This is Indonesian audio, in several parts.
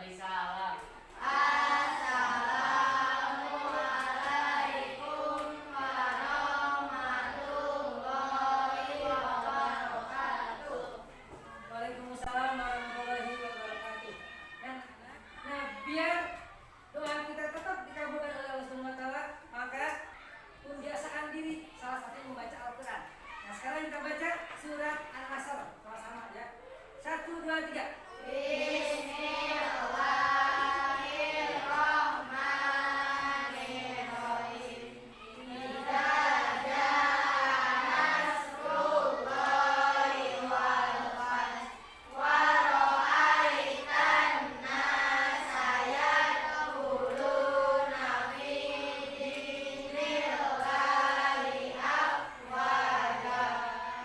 Waalaikumsalam. Assalamualaikum warahmatullahi wabarakatuh. Waalaikumsalam warahmatullahi wabarakatuh. Nah, biar doa kita tetap dikabulkan oleh Allah Subhanahu wa taala, maka membiasakan diri salah satunya membaca Al-Qur'an. Nah, sekarang kita baca surat Al-Asr sama-sama ya. 1 2 3. Bismillahirrahmanirrahim. Idza jaa nasrullahi wal fath wa ra'aitan nasa yadkhuluna fi dinillahi afwaja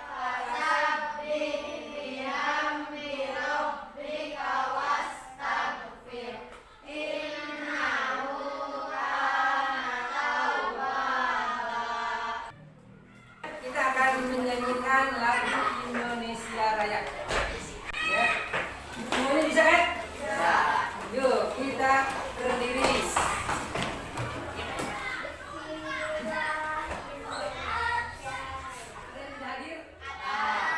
fasabbih bihamdi rabbika wastaghfir innahu kana tawwaba. Kita akan menyanyikan lagu Indonesia Raya. Ya. Semuanya bisa kan? Bisa. Yuk, kita berdiri. Ada yang tidak hadir?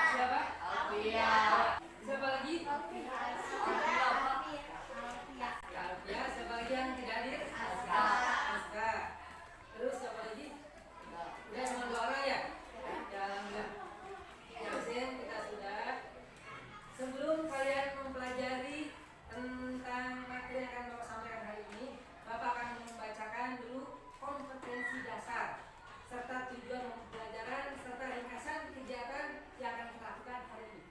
Siapa? Alfia. Siapa lagi? Ya, Alfia. Siapa lagi yang tidak hadir? Aska. Terus siapa lagi? Udah cuma 2 orang ya? Ya, alhamdulillah. Ya, Husin, kita sudah. Sebelum kalian mempelajari tentang materi yang akan Bapak sampaikan hari ini, Bapak akan membacakan dulu kompetensi dasar serta tujuan pembelajaran serta ringkasan kegiatan yang akan kita lakukan hari ini.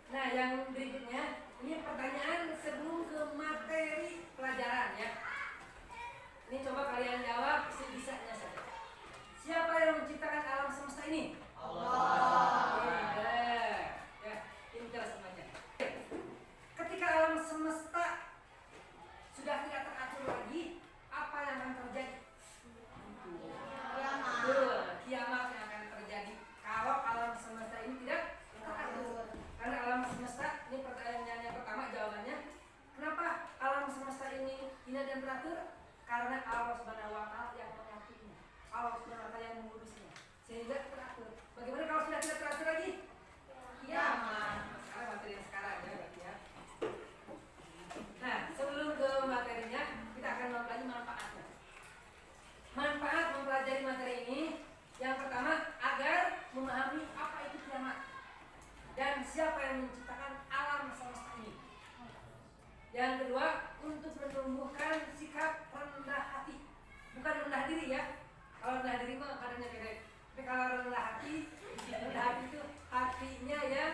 Nah, yang berikutnya ini pertanyaan sebelum ke materi pelajaran ya. Ini coba kalian jawab sebisanya saja. Siapa yang menciptakan alam semesta ini? Allah. Ya, pintar semuanya. Ketika alam semesta sudah tidak teratur lagi, apa yang akan terjadi? Betul, kiamat yang akan terjadi kalau alam semesta ini tidak teratur. Karena alam semesta, ini pertanyaan yang pertama jawabannya, kenapa alam semesta ini tidak dan teratur? Karena Allah Subhanahu wa taala yang mengaturnya. Allah Subhanahu wa taala yang mengurusnya. Sehingga teratur. Bagaimana kalau sudah tidak teratur lagi? Kiamat. Sekarang materi yang sekarang ya berarti ya. Nah, sebelum ke materinya, kita akan mempelajari manfaatnya. Manfaat mempelajari materi ini, yang pertama agar memahami apa itu kiamat dan siapa yang menciptakan alam semesta ini. Yang kedua, untuk menumbuhkan sikap rendah hati, bukan rendah diri ya. Kalau rendah diri mah kadangnya beda. Tapi kalau rendah hati itu hatinya yang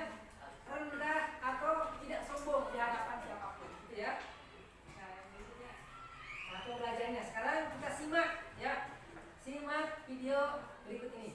rendah atau tidak sombong di hadapan siapapun, gitu ya. Nah, yang berikutnya, nah, pembelajarannya sekarang kita simak ya. Simak video berikut ini.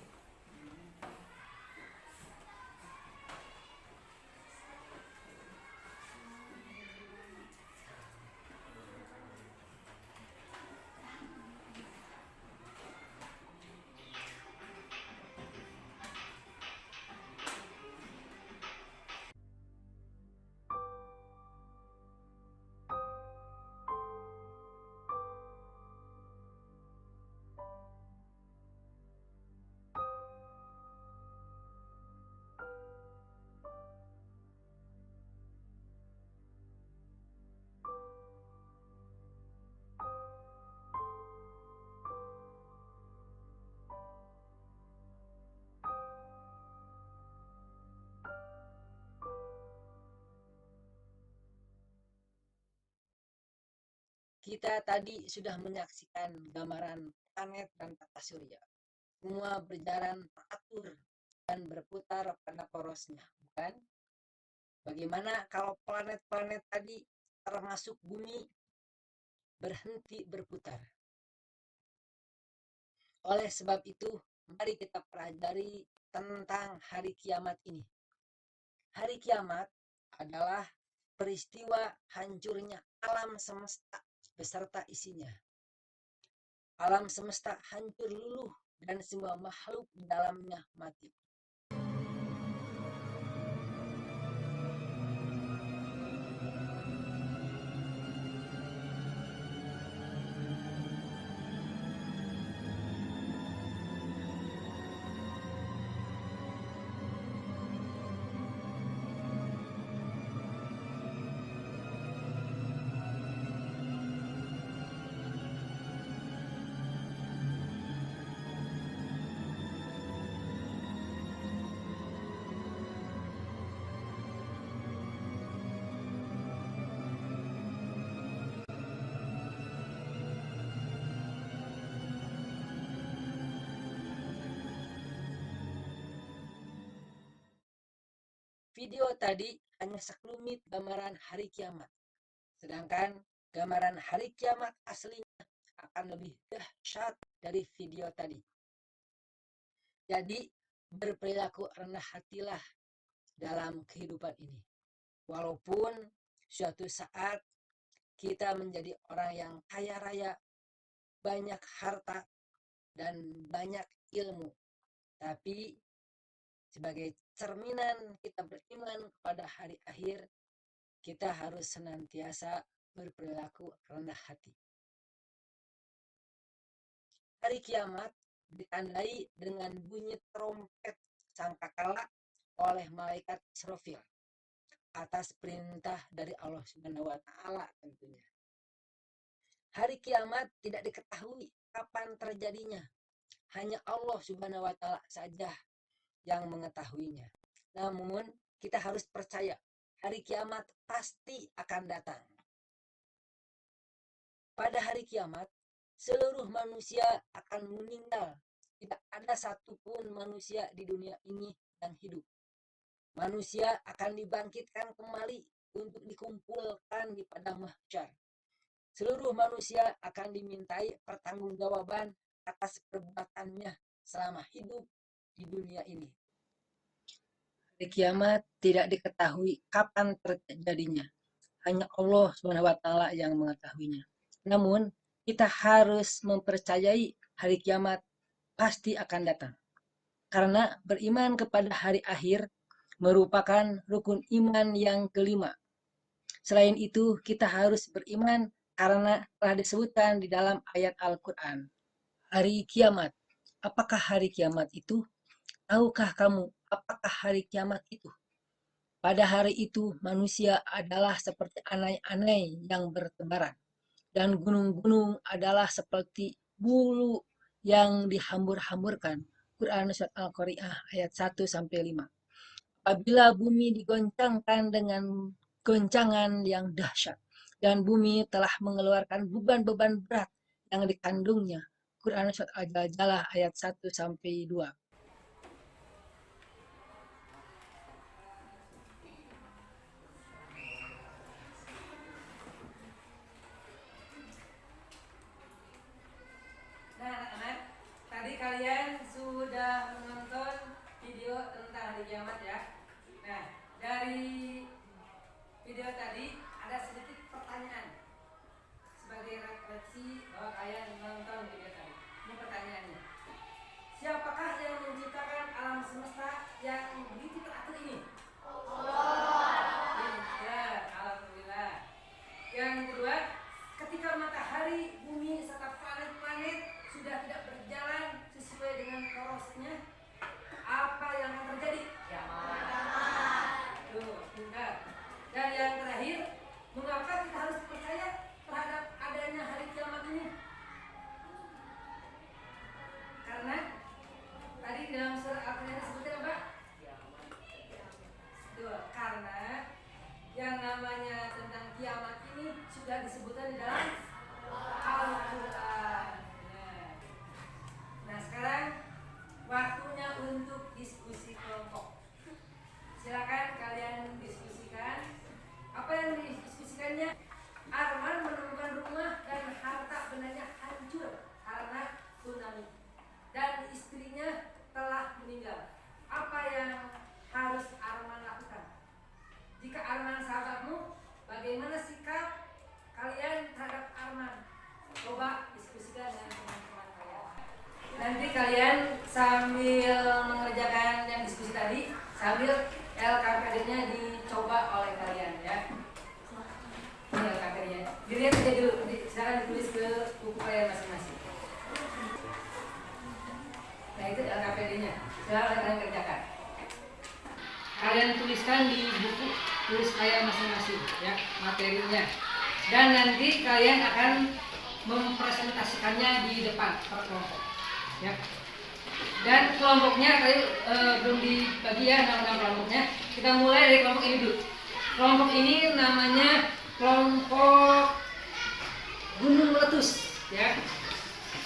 Kita tadi sudah menyaksikan gambaran planet dan tata surya. Semua berjalan teratur dan berputar pada porosnya, bukan? Bagaimana kalau planet-planet tadi termasuk bumi berhenti berputar? Oleh sebab itu, mari kita pelajari tentang hari kiamat ini. Hari kiamat adalah peristiwa hancurnya alam semesta beserta isinya. Alam semesta hancur luluh dan semua makhluk di dalamnya mati. Video tadi hanya sekelumit gambaran hari kiamat, sedangkan gambaran hari kiamat aslinya akan lebih dahsyat dari video tadi. Jadi, berperilaku rendah hatilah dalam kehidupan ini. Walaupun suatu saat kita menjadi orang yang kaya raya, banyak harta, dan banyak ilmu, tapi sebagai cerminan kita beriman kepada hari akhir, kita harus senantiasa berperilaku rendah hati. Hari kiamat ditandai dengan bunyi trompet sangkakala oleh malaikat Israfil atas perintah dari Allah Subhanahu wa taala tentunya. Hari kiamat tidak diketahui kapan terjadinya. Hanya Allah Subhanahu wa taala saja yang mengetahuinya. Namun, kita harus percaya hari kiamat pasti akan datang. Pada hari kiamat, seluruh manusia akan meninggal. Tidak ada satupun manusia di dunia ini yang hidup. Manusia akan dibangkitkan kembali untuk dikumpulkan di padang mahsyar. Seluruh manusia akan dimintai pertanggungjawaban atas perbuatannya selama hidup di dunia ini. Hari kiamat tidak diketahui kapan terjadinya. Hanya Allah SWT yang mengetahuinya. Namun, kita harus mempercayai hari kiamat pasti akan datang. Karena beriman kepada hari akhir merupakan rukun iman yang kelima. Selain itu, kita harus beriman karena telah disebutkan di dalam ayat Al-Quran. Hari kiamat. Apakah hari kiamat itu? Tahukah kamu apakah hari kiamat itu? Pada hari itu, manusia adalah seperti anai-anai yang bertebaran, dan gunung-gunung adalah seperti bulu yang dihambur-hamburkan. Quran Surat Al-Qari'ah ayat 1-5. Apabila bumi digoncangkan dengan goncangan yang dahsyat, dan bumi telah mengeluarkan beban-beban berat yang dikandungnya. Quran Surat Al-Zalzalah ayat 1-2. Kalian sudah menonton video tentang hari kiamat ya. Nah, dari video tadi ada sedikit pertanyaan sebagai refleksi bahwa kalian menonton video tadi. Ini pertanyaannya. Siapakah yang menciptakan alam semesta yang begitu teratur ini? Allah. Ya, alhamdulillah. Yang kedua, ketika matahari, bumi serta planet-planet sudah tidak berjalan sesuai dengan porosnya, apa yang akan terjadi? Kiamat. Tuh, pintar. Dan yang terakhir, mengapa kita harus percaya terhadap adanya hari kiamat ini? Karena tadi dalam surah Al-Qur'an disebutkan apa? Tuh, karena yang namanya tentang kiamat ini sudah disebutkan di dalam Al-Quran. Nah, sekarang waktunya untuk diskusi kelompok. Silakan kalian diskusikan. Apa yang didiskusikannya? Arman menemukan rumah dan harta bendanya hancur karena tsunami, dan istrinya telah meninggal. Apa yang harus Arman lakukan? Jika Arman sahabatmu, bagaimana sikap kalian terhadap Arman? Coba diskusikan dengan teman-teman kalian. Nanti kalian sambil mengerjakan yang diskusi tadi, sambil LKPD-nya dicoba oleh kalian ya. Ini LKPD-nya. Dilihat aja dulu, silakan ditulis ke buku kalian masing-masing. Nah, itu LKPD-nya. Silakan kalian kerjakan. Kalian tuliskan di buku tulis kalian masing-masing ya materinya. Dan nanti kalian akan mempresentasikannya di depan per kelompok. Ya. Dan kelompoknya tadi belum dibagi ya nama-nama kelompoknya. Kita mulai dari kelompok ini dulu. Kelompok ini namanya kelompok gunung meletus ya.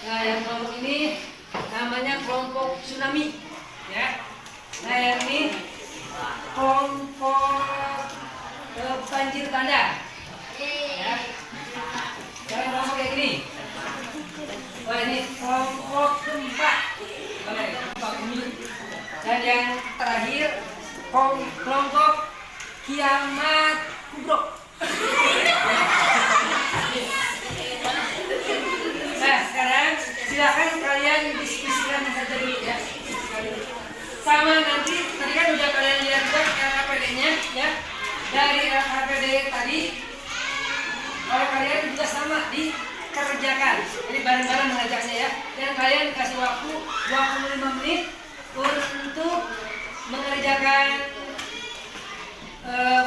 Nah, yang kelompok ini namanya kelompok tsunami ya. Nah, yang ini kelompok banjir bandang. Ya. Jangan kelompok kayak gini. Oh ini kelompok gempa. Oke, gempa bumi. Dan yang terakhir kelompok kiamat kubro. Nah sekarang silakan kalian diskusikan saja dulu ya. Sama nanti tadi kan udah kalian lihat juga LKPD-nya ya. Dari LKPD tadi kalau kalian juga sama dikerjakan. Ini bareng-bareng mengerjakannya ya. Dan kalian kasih waktu 25 menit untuk mengerjakan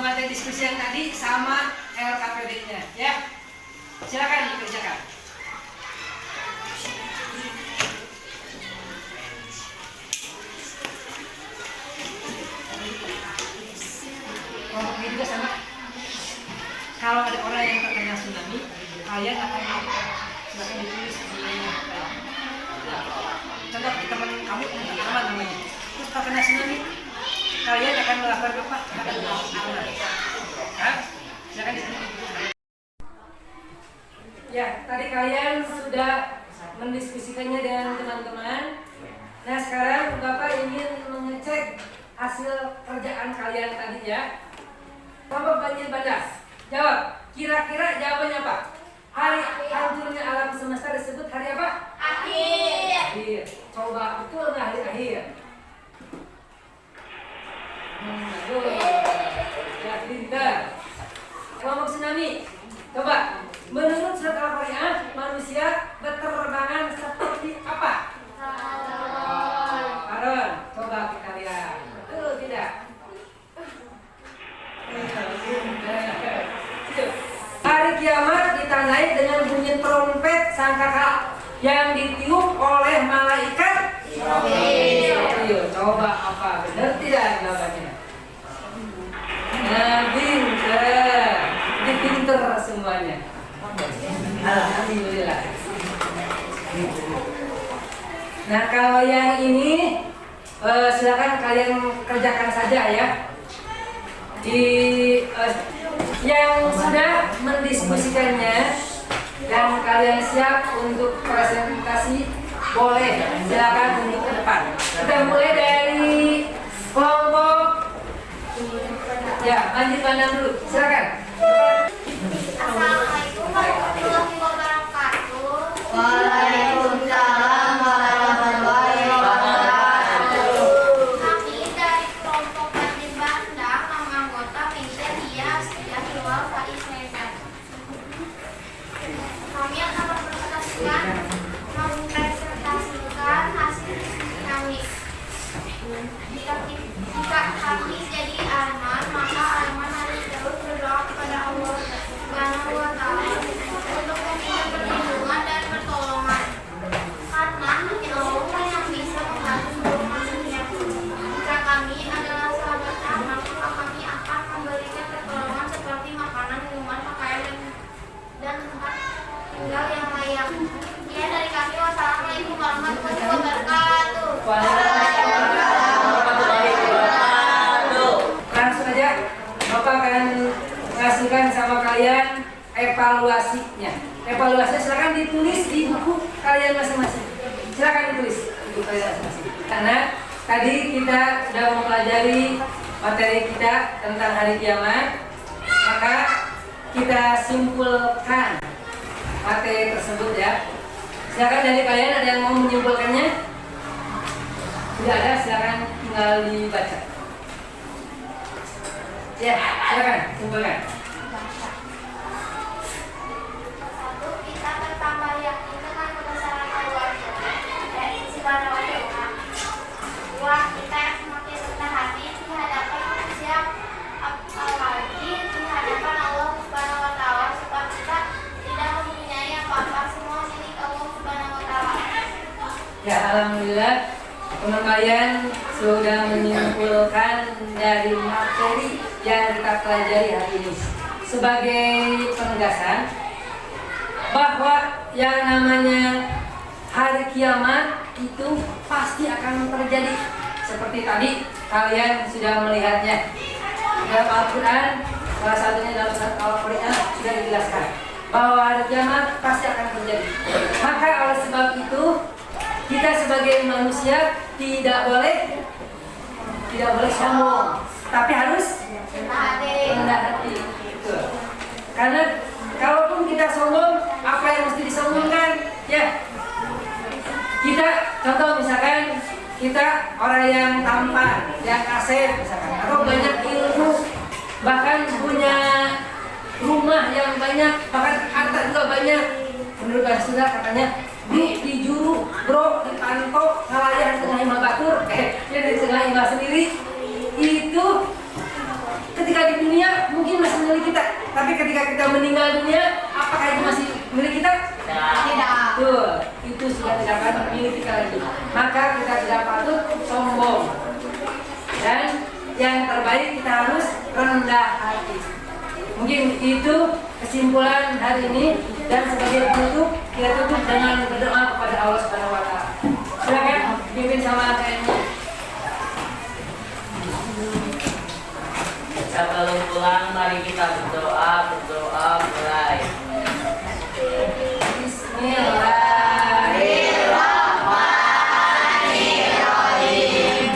materi diskusi yang tadi sama LKPD-nya ya. Silakan dikerjakan. Kelompok ini juga sama. Kalau ada orang yang terkena tsunami, kalian akan silakan ditulis namanya. Ya. Contoh di teman kamu teman namanya. Terus terkena tsunami, kalian akan melakukan apa? Akan melakukan apa? Silakan ditulis. Ya, tadi kalian sudah mendiskusikannya dengan teman-teman. Nah, sekarang Bapak ingin mengecek hasil kerjaan kalian tadi ya. Kelompok banjir bandang. Jawab. Kira-kira jawabannya apa? Hari hancurnya alam semesta disebut hari apa? Akhir. Akhir. Coba betul nggak hari akhir? Betul. Ya, pintar. Kelompok tsunami. Coba. Menurut surat Al-Qur'an, manusia berterbangan seperti apa? Aaron, coba kita lihat. Betul tidak? Hari kiamat ditandai dengan bunyi trompet sangkakala yang ditiup oleh malaikat Israfil. Coba apa? Benar tidak jawabannya? Nah, pinter. Ini pinter semuanya. Alhamdulillah. Nah, kalau yang ini silakan kalian kerjakan saja ya. Yang sudah mendiskusikannya dan kalian siap untuk presentasi, boleh silakan untuk ke depan. Kita mulai dari kelompok ya banjir bandang dulu. Silakan. Assalamualaikum warahmatullahi wabarakatuh. Waalaikumsalam warahmatullahi wabarakatuh. Kami dari kelompok banjir bandang, nama anggota Meisya Dia Astia Hilwal Faiz Neza. Kami akan mempresentasikan hasil diskusi kami. Jika kami jadi arman, maka arman harus terus berdoa kepada Allah Subhanahu wa Ta'ala untuk meminta perlindungan dan pertolongan. Karena hanya Allah yang bisa membantu seluruh manusia. Jika kami adalah sahabatnya, maka kami akan memberikan pertolongan seperti makanan, minuman, pakaian, dan tempat tinggal yang layak. Ya, dari kami, wassalamualaikum warahmatullahi wabarakatuh. Langsung aja Bapak akan mengasihkan sama kalian evaluasinya. Evaluasinya silakan ditulis di buku kalian masing-masing. Silakan ditulis di buku kalian masing-masing. Karena tadi kita sudah mempelajari materi kita tentang hari kiamat, maka kita simpulkan materi tersebut ya. Silakan dari kalian ada yang mau menyimpulkannya? Tidak ada, silakan tinggal dibaca. Ya, silakan simpulkan. Satu, kita bertambah yakin dengan kebesaran Allah dan Subhanahu wa Ta'ala. Dua, kita yang semakin rendah hati di hadapan manusia, apalagi di hadapan Allah Subhanahu wa Ta'ala, sebab kita tidak mempunyai apa-apa, semua milik Allah Subhanahu wa Ta'ala. Ya, alhamdulillah teman kalian sudah menyimpulkan dari materi yang kita pelajari hari ini. Sebagai penegasan bahwa yang namanya hari kiamat itu pasti akan terjadi. Seperti tadi kalian sudah melihatnya. Dalam Al-Quran, salah satunya dalam surat Al-Quran sudah dijelaskan bahwa hari kiamat pasti akan terjadi. Maka oleh sebab itu kita sebagai manusia tidak boleh sombong, tapi harus rendah hati. Karena kalaupun kita sombong, apa yang mesti disombongkan? Ya, kita contoh misalkan kita orang yang tampan, yang kasep misalkan, atau banyak ilmu, bahkan punya rumah yang banyak, bahkan harta juga banyak. Menurut Rasulullah katanya, di juru bro, di panto, ngalayan tengah imah batur, ya di tengah imah sendiri. Itu ketika di dunia mungkin masih milik kita, tapi ketika kita meninggal dunia, apakah itu masih milik kita? Tidak. Tuh, itu sudah tidak akan milik kita lagi. Maka kita tidak patut sombong. Dan yang terbaik kita harus rendah hati. Mungkin itu kesimpulan hari ini, dan sebagai penutup kita tutup dengan berdoa kepada Allah Subhanahu wa taala. Silakan pimpin sama kayaknya. Sebelum pulang, mari kita berdoa mulai. Bismillahirrahmanirrahim.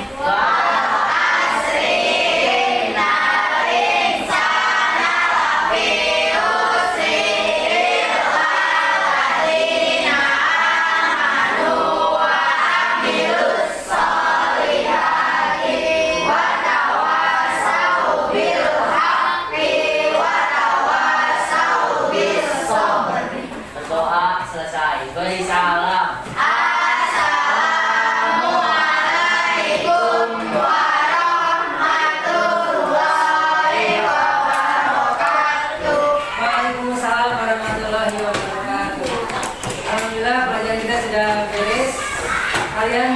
Berdoa selesai. Beri salam. Assalamualaikum warahmatullahi wabarakatuh. Waalaikumsalam warahmatullahi wabarakatuh. Alhamdulillah pelajaran kita sudah beres. Kalian